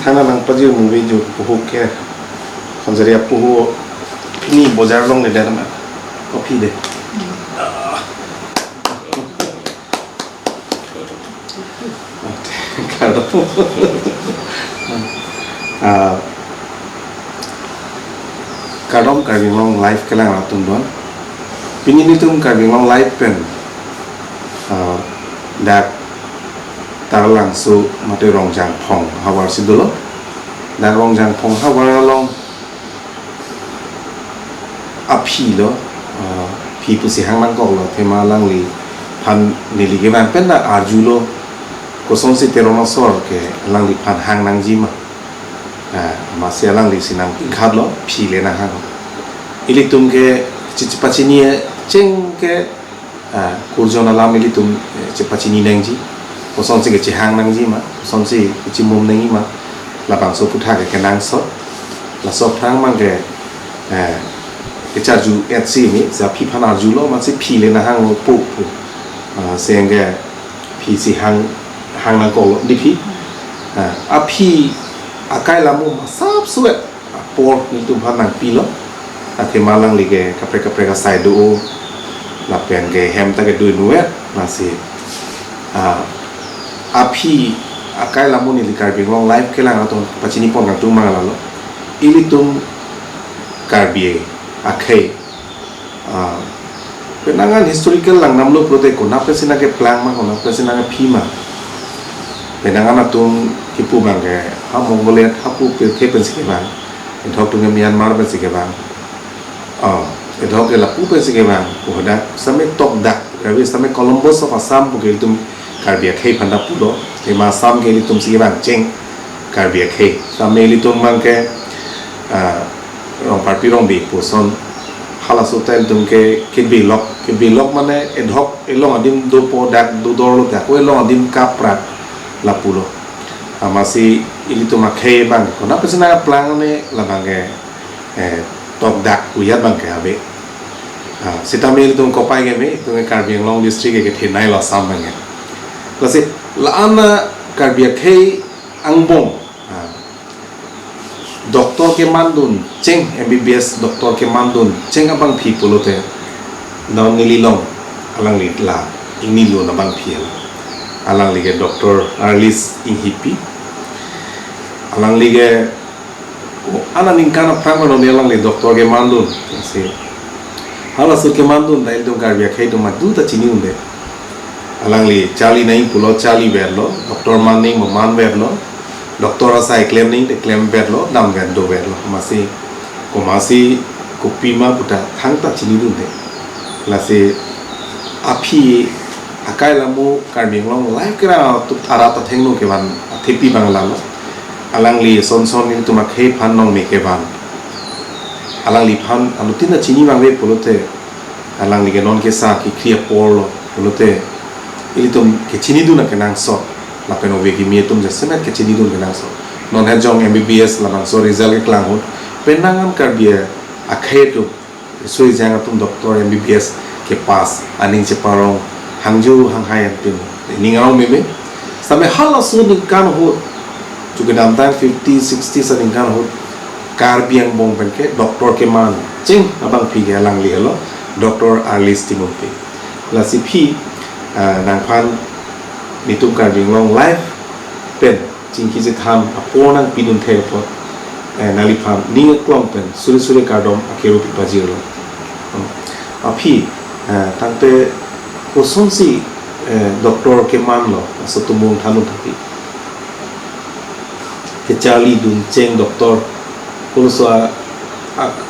थाना नंग पजी मूवी जो पुहु के खंजरिया पुहु ini bozar long le dar ma kopi de kado kadom carving long live kelang atun don pini ni tum carving long live pen dak tarlang su mate rong jang phong hawar sidolo dak rong jang phong hawar long api lo pi pusi hang man kok lo tema lang li pan nili ke ban pen da arjulo kosong si teronosor ke lang li pan hang nang jima masih lang li sinang ingkhat lo pi le na hang ili tum ke cipacini ceng ke kurjona lam ili tum cipacini nang ji kosong si ke hang nang jima kosong si cimum nang jima lapang so putha ke nang so la so phang mang ke kejar ju etsi ni za pi phana ju lo ma si pi le na hang lo pu seng ge pi si hang na ko lo di pi a pi akai la mu ma sap suet por ni tu phan pi lo a the malang li ge kapre ka sai do la pen ge hem ta ge du nuet ma si a pi akai la mu ni li kar bi long life ke lang aton pachini pon ka tu ma la lo ili tum kar bi akhai penangan historical lang namlo prote ko na pesina ke plang ma ko na pesina ke phima penangan atum kipu bangge ha mongolia hapu pe the pen sike bang thok tu myanmar pe sike bang thok ke la pu pe sike bang ko da same tok dak rawi same columbus of assam pu ke tum karbia khai phanda pu lo te ma sam ke tum sike bang cheng karbia khai same li tum mang ke rong parti rong bi poson halas hotel tum ke bi lock mane edhok elong adim do po dak do dor lo ta ko elong adim kaprat la pulo amasi ili tum akhe bang ko na pesana plang ne la bange tok dak uyat bang ke abe sitamel tum ko pai ge me tum karbiang long district ke thenai la sam bang la se la ana karbia khe angbong doktor ke mandun ceng MBBS doktor ke mandun ceng abang pi pulote daun nililong alang li la ini lo na bang piel alang li ke doktor Arlis Inghipi alang li ke ana ningkana prama no alang li doktor ke mandun se hala sur ke mandun dai dong karbia khai to madu ta chini unde alang li chali nai pulo chali berlo doktor manning mo man berlo doktor asa claim ning te claim berlo dam gan do berlo masih kopi ma puta thang ta chini dun de la se api akai lamu karbing long live kra tu ara ta thengno ke ban thepi bangla lo alang li son ni tu ma khei phan nong me ke ban alang li phan alutin na chini bang ve polote alang li ke non ke sa ki clear polo polote ili tum ke chini dun na ke nang so la peno ve ki mi tum je semet ke chini dun ke nang so non ha jong MBBS la bang so result ke klang hot penangan karbia akhai tu sui jang tum doktor MBBS ke pas aning che parong hangju hanghai pin ningao me sampai hal su ning kan ho juga dalam time 50 60 sa ning kan ho karbiang bong pen ke doktor ke man cing abang pi ge lang li lo doktor Arlis Timothy la si pi nang phan ni tum karbiang long life pen jing ki je tham aponang pinun the po nalipam ninga klong pen suri kardom akero pipajiro api tangte kosonsi doktor keman lo satumung thanu thaki kechali dun cheng doktor kulso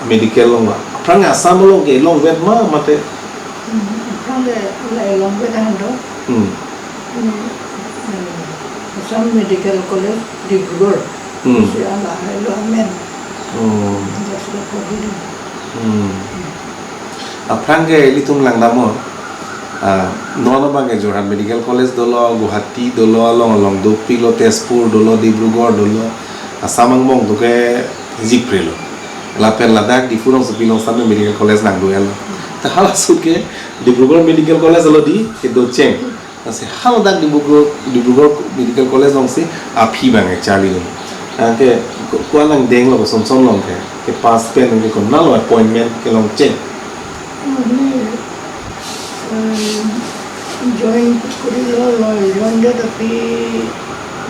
medical lo pranga samlo ge long vet ma mate pranga lai long vet ando some medical college Diggur si ala hello amen that's the problem aprange litum lang damo nono bange Jorhat medical college dolo Guwahati dolo long dopi lo Tezpur dolo Dibrugarh dolo asamang mong duke jiprelo lapen ladak di furong sepilong sampai medical college nang duel ta hala suke Dibrugarh medical college lo di do cheng ase hal dak Dibrugarh medical college nong se api bange chali ke ko lang deng lo som som long ke pass pen ni ko na lo appointment ke long check join kurilo lo join the fee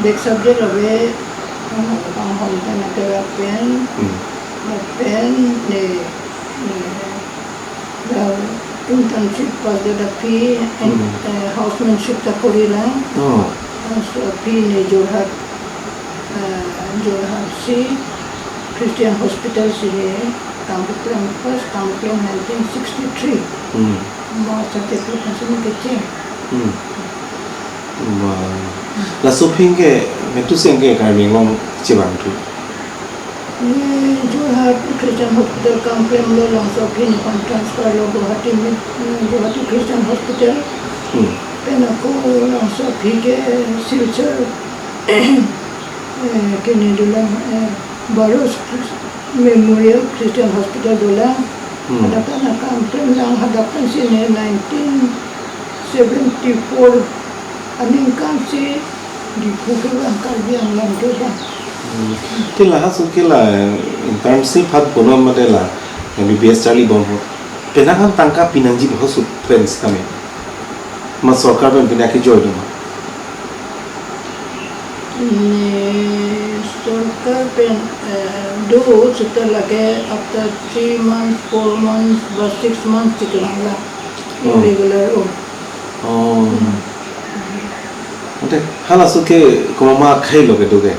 back subject away ang holiday na kaya pen the internship was the fee and housemanship ta kurila so fee ne Jorhat C Christian Hospital sini Kampung first Kampung 1963 mau certificate masih kecil la shopping ke metu seng ke kami ngom cibang tu ini Jorhat Christian Hospital Kampung lo langsung ini transfer lo Guwahati Christian Hospital dan aku langsung pergi Silchar kini dulu Barus Memorial Christian Hospital dulu hadapan Kampung yang hadapan sini 1974 aningkan si di Pukewan Kalbiang Lantoda. Kila hasil kila internship hat bono madela MBBS Charlie Bonho. Penakan tangka pinanji bahasa friends kami. Mas sorkar ben pinaki joy doma. Sorkar pen do setelah ke after 3 months, 4 months, but 6 months setelah irregular. Oke, hala suke koma khai lo ke doge.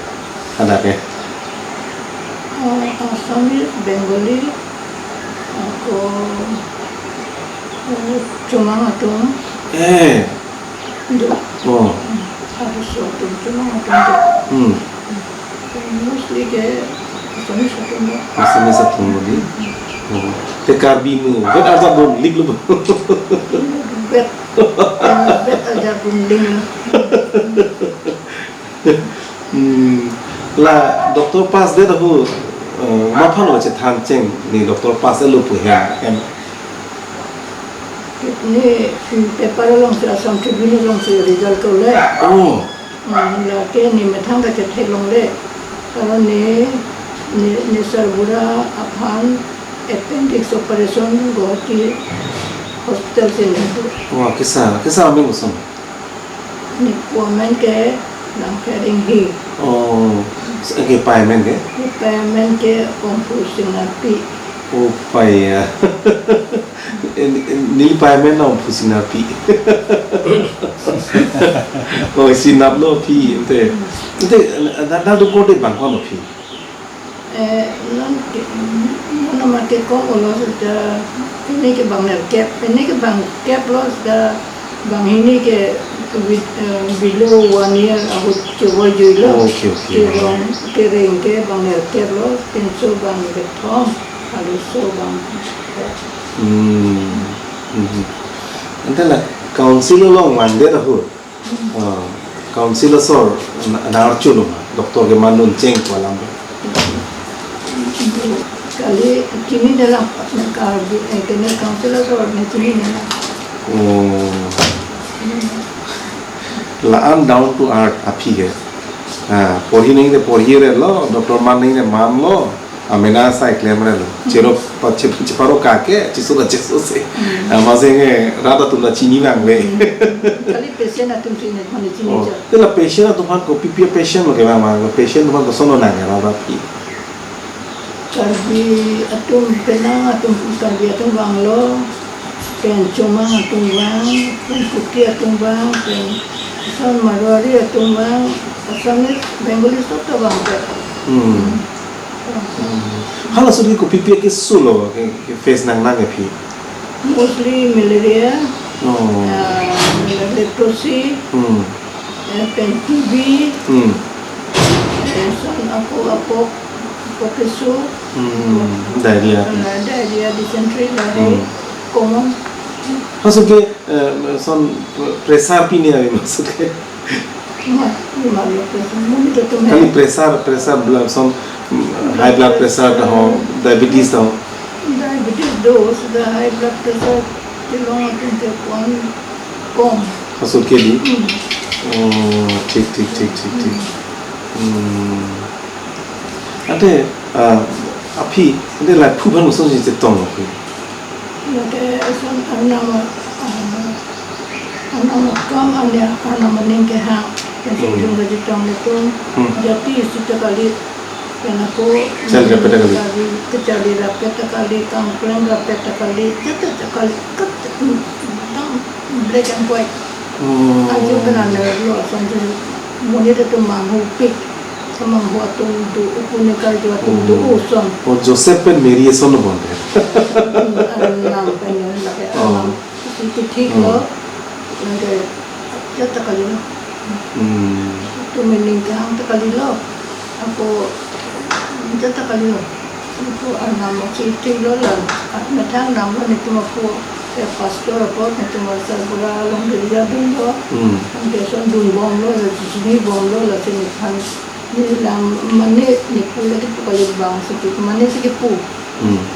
Ada ke? Assamese, Bengali, aku cuma atung. Harus atung cuma atung. Mostly ke Assamese atung. Assamese atung bodi. Te karbimu, bet arza bon lig lo. Bet aja bunding. La doktor pas de hu ma phano che than cheng ni doktor pas lu pu ya em Ini paper long se Assam Tribune long se result ko le. La ke ni methang ka che long le. Karon ni Sarbura aphan appendix operation Guwahati hospital se ni. Wah, kisah ambil musim. Ni woman ke lang kering hi. Sebagai payment ke? Ni payment ke confusing api. Paya. Nili payment na pusing api. Sinap lo pi ente. Dah tu kau dek bangkon lo pi. Mana makai kau lo sudah ini ke bang cap, ini ke bang cap lo sudah bang ini ke below 1 year aku coba jual. Kering ke bang cap lo, pinso bang beton, halus so bang. Entahlah, kaunselor lo mandai dah hu. Kaunselor sor narcu lo, doktor ke mandun ceng kolam. Kali kini dalam kini kaunselor sor ni kini ni. Laan down to earth api ke. Pori नहीं ते pori re lo, doktor man नहीं ते man lo. Amena sai claim re lo. Cero ceparo kake, ciso se. Masih rata tu na cini bang le. Kali patient atum sini mana cini je. Tu la patient tu kan kopi pia patient lo ke mama, patient tu kan kosono nanya rata pi. Karbi atum penang atum karbi atum bang lo. Pen cuma atum bang, pen kuki atum bang, pen Asam Marwari atum bang, Assamese Bengali sota bang ke. Hala sudah kopi pia ke sulo ke face nang nang pi. Mostly malaria, leprosy, pen TB, son aku pesu, diarrhea, dysentery lah, common. Maksud ke son pressure pi ni ada maksud ke? Kali pressure blood son high blood pressure dah ho diabetes dah. Diabetes dose, the high blood pressure, tilong atum ke pon. Maksud ke di? ठीक Ade api ade la phu ban so si tong lo. Nake son anama kam ania anama ningke hang yang jung gaji tong itu jadi sita kali karena aku Cari rapet kali. kecali rapet kali kangkling rapet kali jatuh kali ket tang black and white aja benar lo sampai mungkin itu mahu pik sama buat tunggu ukune kali buat tunggu usang Oh Joseph pen Mary son bon de. enam pengen lagi enam itu ठीक lo lagi jatuh kali lo itu meninggal hang kali lo aku jatuh kali lo itu enam masih ठीक lo lah metang enam lo itu aku pastor apa itu masa bola long dia dulu sampai son dun bom lo di sini bom lo lah sini kan ni lang mane ni pula itu kali bang sedikit mane sedikit pu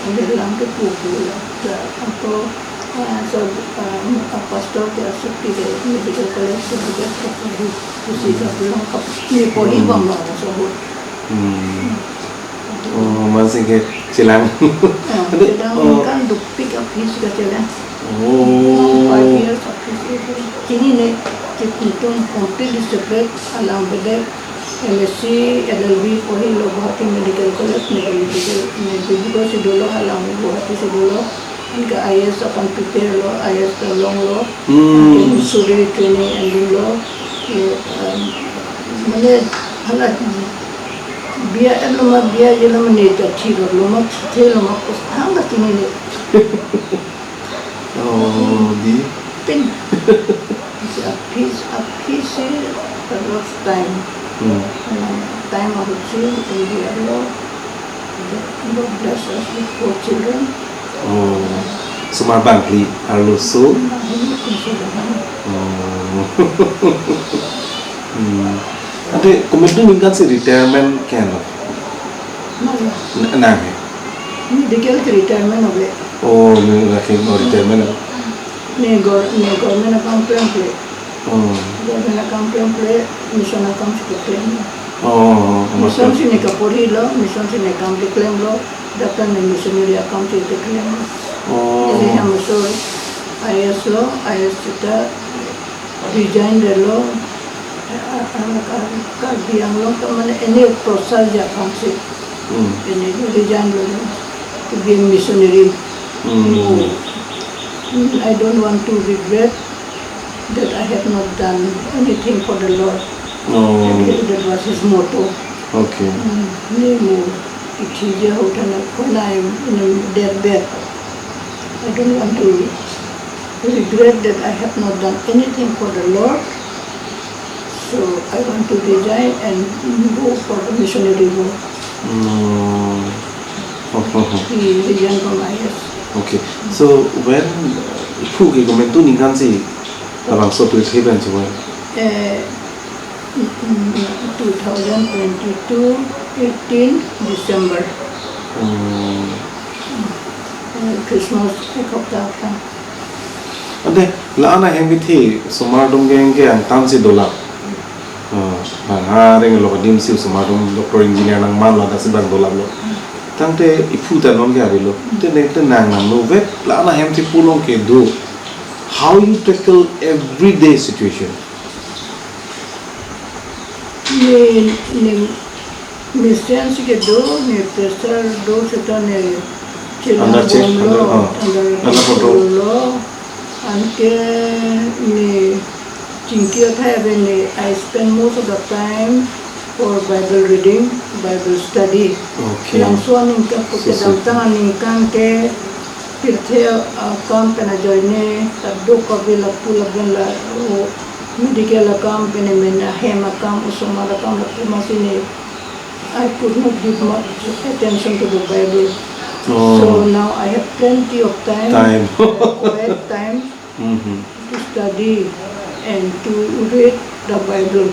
ada lang ke pu pula atau so pastor ke seperti ke medical college juga seperti usia belum kap ni poli bang lo sebut Oh masih ke silang. sedang kan duk pick up his kata Oh 5 years of his kini ni hitung completely separate alam beda MSc LLB poli lo Guwahati Medical College medical juga si dulu alam Guwahati si dulu ke IS akan prepare lo IS long lo suri training ending lo mana halat biar lama biar je lama ni tak ciro lama cete lama pos hangga kini ni oh di pin a piece a rough time time of chill in the Allah God bless us with 4 children Semar Bangli Arlusu Ade komentu ningkan si retirement kena nah medical retirement of it oh ni lagi no retirement government account plan play government account plan play mission account claim mission sini kapuri lo mission sini account claim lo dapat missionary account itu claim jadi yang masuk IS lo IS kita resign lo biang lo kemana ini proses ya kamu ini resign lo to be a missionary. I don't want to regret that I have not done anything for the Lord. That was his motto. Okay. When I am in a deathbed, I don't want to regret that I have not done anything for the Lord. So I want to resign and go for the missionary work. He resigned from IS. Okay. So when who ke komentu ningkan si dalam so tu heaven cuba 2022 18 December. Christmas ekapta. Ade la ana hem bithi somar dum geng ke ang tan si dola ha reng lo dim si somar dum doctor engineer nang man la da si bang dola lo tangte ifu ta non ke abilo te ne te nang nam no vet la ana hem ti pulong ke do how you tackle everyday situation ni sense ke do ni pressure do seta ne Under check, under control. Anke ni Chinkia Thai I spend most of the time for Bible reading, Bible study. Okay. Yang suan ingkang So pagkadang tangan ingkang ke pirte kam pena joine tabdo kabila pula gala medical kam pena mena hema kam usomara kam masini I could not give much attention to the Bible. So now I have plenty of time. Quiet time to study and to read the Bible.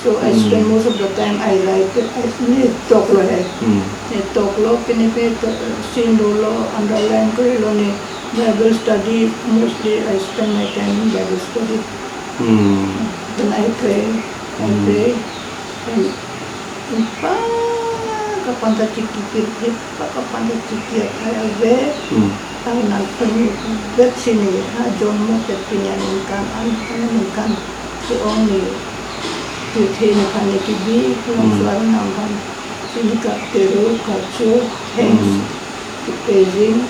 So I spend most of the time I write it. I talk lo hai. Talk lo pini sin lo underline ko lo ni Bible study. Mostly I spend my time in Bible study. Then I pray and panda ciki paka panda ciki kaya ve nan vet sini John mo te pinyaninkan pinyaninkan si oni tutin kane kibi pulang suara nampan sini ka teru kacu hands Beijing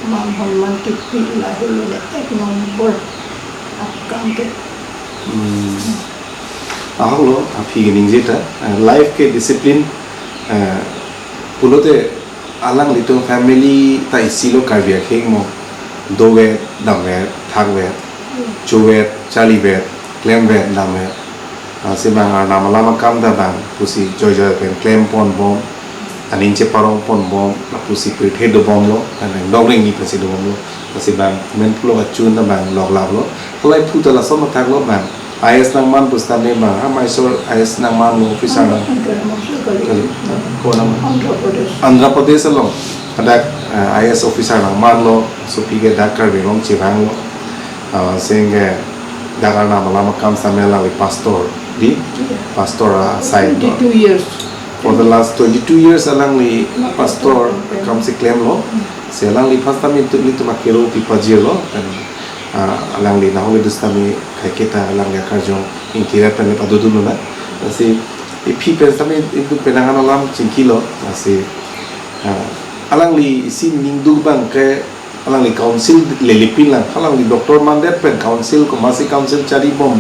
man kipi lahir le ek nomor akang ke lo api gening jeta life ke discipline pulote alang litong family ta isilo karbia kheng mo dowe damwe thagwe chuwe chaliwe klemwe damwe sibang nama kam da bang pusi jojo pen klem pon bom anin che parong pon bom la pusi pe hedo bom lo anan dongring ni pesi do bom lo sibang men pulo achun da bang log lav lo lai puta la som thag lo bang IS nang man pustame bang Mysore IS nang man lo officer nang ko nang Andhra Pradesh lo ada IS officer nang man lo so pige dakar belong chirang lo sehingga dagar nama lama kam samela wi pastor di pastor side 22 years for the last 22 years alang li pastor kam si claim lo se alang li first time itu makero pipaji lo dan alang li nahu dus tami kai kita alang ya karjo inkira pen pa dudu na si ipi pen tami itu penangan alam cinkilo si alang li sin ningdu bang ke alang li council lelipin lang alang li doktor mandat pen council ko masih council cari bom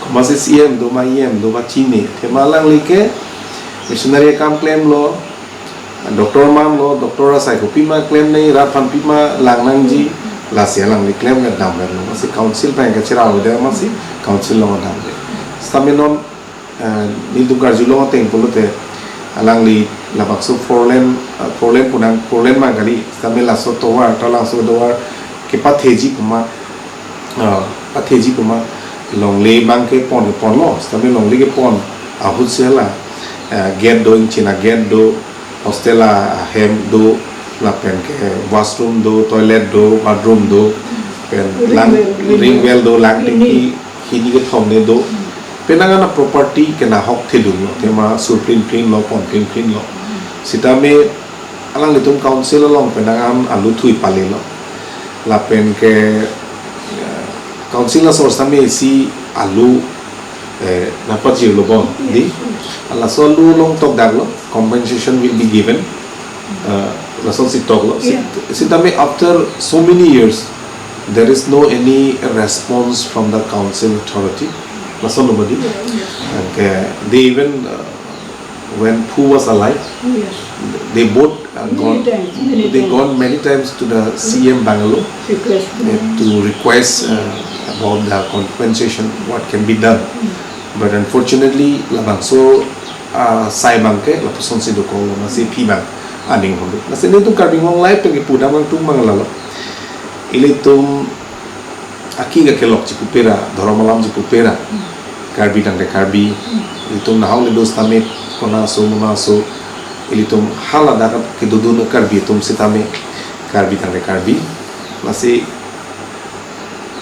ko masih CM do ma chini tema alang li ke missionary kam claim lo doktor man lo doktor sai ko pima claim nei rapan pima lang nang ji la sia lang li claim ga dam lo masih council pen ka chira lo de masih council lo dam de stamenon ni du garjulo teng polote alang li la bakso forlen punang forlen magali stamela so towar talang so dowar ke patheji kuma long le bang ke pon lo stamela long le ke pon ahut sela get do in china get do hostela hem do la pen ke washroom do toilet do bathroom do pen lang ring well do lang ki hini ke thom ne do penangana property ke na hok thilung lo tema surprin lo pon print lo sitame alang litum council long penangan alu thui pale lo la pen ke council la source tame si alu na pachi lo bon di ala so lu long tok dag lo compensation will be given la so si tok lo sitame after so many years there is no any response from the council authority la so nobody and they even when Pooh was alive, yes. they both gone many times to the CM Bangalore to request about the compensation, what can be done. But unfortunately, labangso sai bangke la puson si doko la si pi bang aning hondo. Na sene tu karbing long life pengi puda mang tung mangalalo. Ile tum aki ga kelok cikupera, doromalam cikupera. Karbi dang de karbi. Itum nahong le dos tamit konaso munaso ilitum hala dakat kedudun karbi tum sitame karbi tang karbi nasi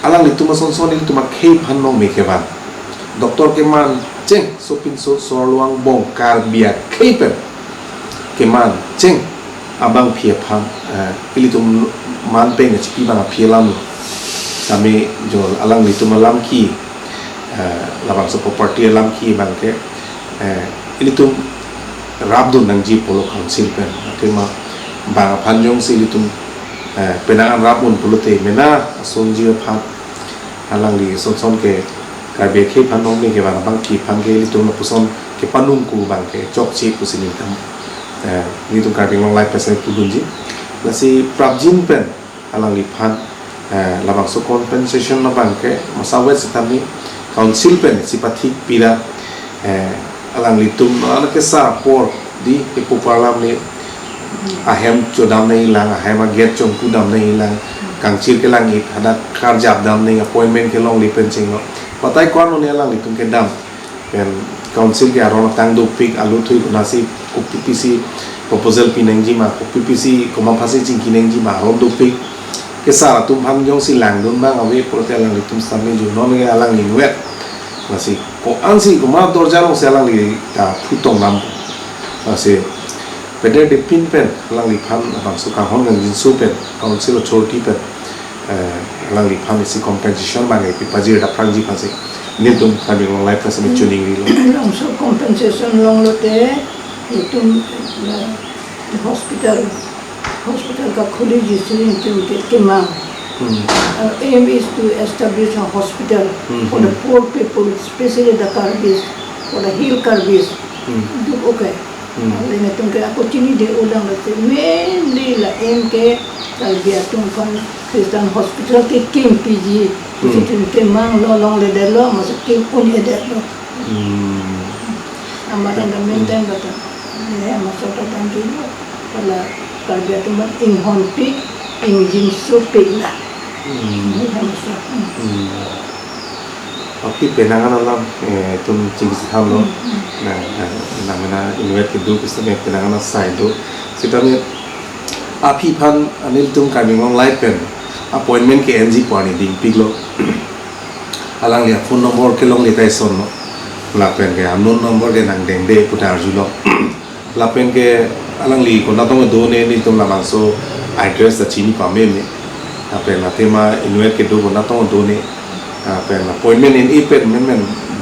alang litum son ilitum khei phanno mekeban doktor keman ceng sopin so sorluang bong karbia kheipen keman ceng abang phia pham ilitum man peng chipi bang phielam same jol alang litum lam ki labang so property lam ki bangke ilitum rabdun nang ji polo council pen tema bang panjong silitum penangan rabun polote mena sonji phat halang li son ke karbe khe panong me ke bang ki pangge ilitum na puson ke panung ku bang ke chok chi pusini tam ilitum karbe long life pesen pudunji nasi prabjin pen halang li phan labang so compensation na bang ke masawet sitami council pen sipathik pira alang litum ala ke sa por di ipupalam ni ahem chodam nei lang ahem get chong ku dam nei lang kangchir ke lang it hada karjab dam nei appointment ke long li penching lo patai kon ne lang litum ke dam pen council ke aron tang do pik alu thui nasi ku PPC proposal pinengji ma ku PPC komam phasi chingki nengji ma ron do pik ke sa tum ham jong si lang dun bang awe prote lang litum sami ju non ge alang ni wet nasi ko ansi ko ma dorjarong selang li ta putong nam nasi peder de pin pen alang li phan abang su ka hon ngang su pen council authority pen alang li phan isi compensation ba ngai pi pajir da prang ji phase ni tum kami long life sa mi tuning ri lo long so compensation long lo te itum hospital ka khuli ji sin ke mang aim is to establish a hospital for the poor people, especially the Karbis, for the hill Karbis. Okay. Lain itu ke aku cini dia ulang lagi. Mainly lah aim ke Karbia tu kan Kristen Hospital ke Kim PG. Itu ke mang long le delo masuk Kim pun ada lo. Amatan dah maintain kata. Ya masuk datang dulu. Kalau Karbia tu kan in home peak, in Jim Supik lah. Tapi penangan alam itu cingkis ham lo, nah namanya invite ke dulu kita penangan asai itu, kita ni api pan anil tum kami ngong live pen appointment ke NG puani ding pig lo, alang lihat phone number ke long lihat son lo, lapen ke unknown number ke nang deng de putar julo, lapen ke alang li kau natong do ne ni tum lamang so address the chini pame me. Apa na tema invite ke do na tong do ni apa na appointment in ipet men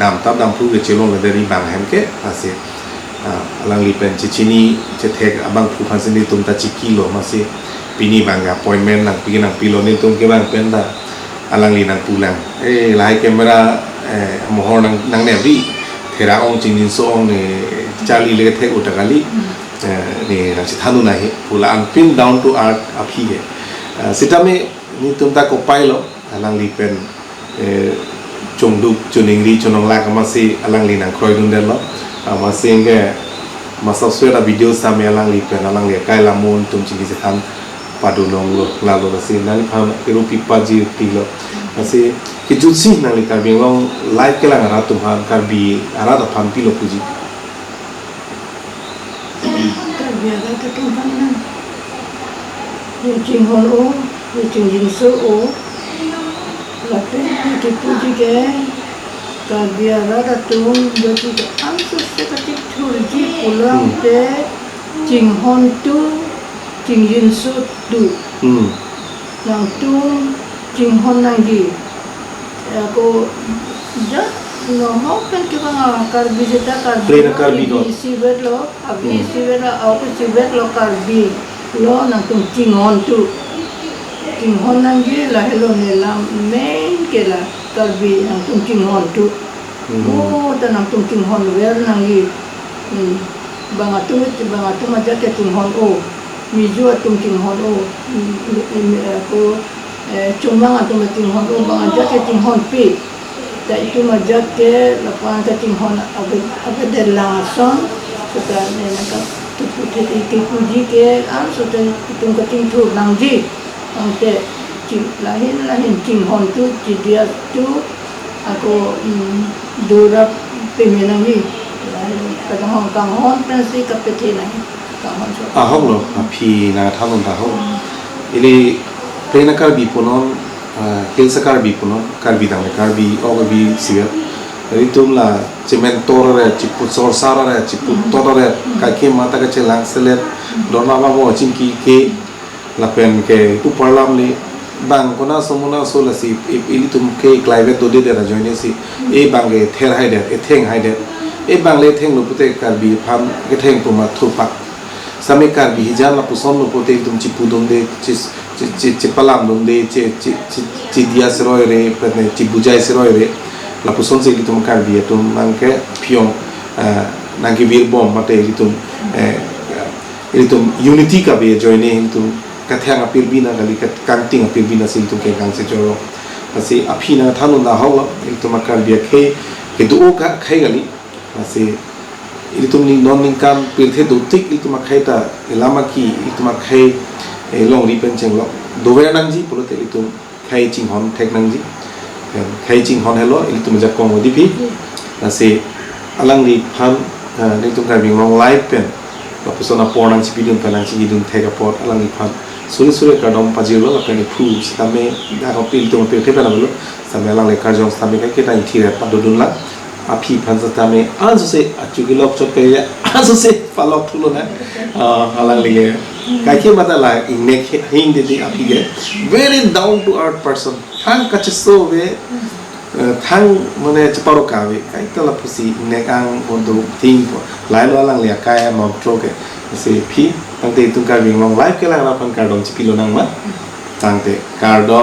dam pru ke chelong le dari bang hem ke ase alang li pen chichini chetek abang phu phan sini tum ta chikilo masih pini bang appointment nang pi nang pilo ni tum ke bang pen da alang li nang pulang lai kamera mohor nang ne ri thera ong chingin so ong ne chali le thek utakali ni nang chithanu nahi pula ang pin down to art aphi ke sitame ni tumta ko pailo alang li pen chongduk chuningri chonong la kamasi alang li nang kroi dun delo masing ke masau suara video same alang li pen alang li kai lamun tum chigi se tham padulong lo lalo kasi nang pham kiru pipa ji pilo kasi ki jutsi nang li karbi long live ke lang ara tum han karbi ara da pham pilo puji karbi ada ta tum han na jing hon o jing so o lape ki puji ke karbi ara ta tum jo ki am so se ka ti thurji pulang te jing hon tu jing so tu nang tu jing hon nang gi aku ja no mau kan ke bang karbi jeta karbi si lo abi si lo aku si lo karbi lo nang tung jing hon tu jing hon nang gi la hello ne la main ke la karbi nang tung jing hon tu oh ta nang tung jing hon wer nang gi bang atu maja ke jing hon o mi ju tung jing hon o aku cuma atu jing hon o bang aja ke jing hon pi ta itu maja ke lapan ke jing hon abe de langsung sudah ne nak tu puji ke sudah tung ke jing tu nang ji ante lahin jing hon tu dia tu aku dura pemenang ni kadang kang hon pensi kapete nang kang hon so ahong lo api na thalon ta ho ili plena karbi punon hilsa karbi punon karbi dang karbi ogabi siya ritum la cementor re chiput sor sara re chiput todo re kake mata ka chelang selet dona ba mo chimki ke lapen ke tu parlam le bang kona somuna sola si ili tum ke climate do de ra joine si e bang ke ther hai de e theng hai de e bang le theng lo pute karbi pham ke theng puma thupak same karbi hijan la puson lo pute tum chipu dom de chipalam dom de chi dia seroi re pene chibujai seroi re la puson se tum karbi tum mangke pion nangki vir bom mate ilitum unity ka be joine tum kathang apil bina kali kanting apil bina sil tum ke kang se joro asi aphina thanun da hawa ilitum karbi ke du ka khai gali asi ilitum ni non income pirthe do tik ilitum khai ta lama ki ilitum khai long ri pen cheng lo do ve nang ji pulo te ilitum khai ching hon thek nang ji khai ching hon hello ilitum ja kong odi pi asi alang ri pham ilitum ka bing long life pen la persona pornang si bidun penang si bidun thek apot alang ri pham suri ka dom pajilo la pen phu same da ko pil tum pil ke penang lo same alang le ka jong same ke ta thire pa do dun la api pansa tame anso se achugilok chot kaya anso se falok thulo na halang lige kai ke mata la inne hing de api ge very down to earth person thang kachiso ve thang mane chaparo ka ve kai tala pusi nek ang ondo thing lai lo lang le kaya mok tro ke se phi tang te tung ka wing long life ke lang ra pan ka dong chipilo nang ma tang te kar do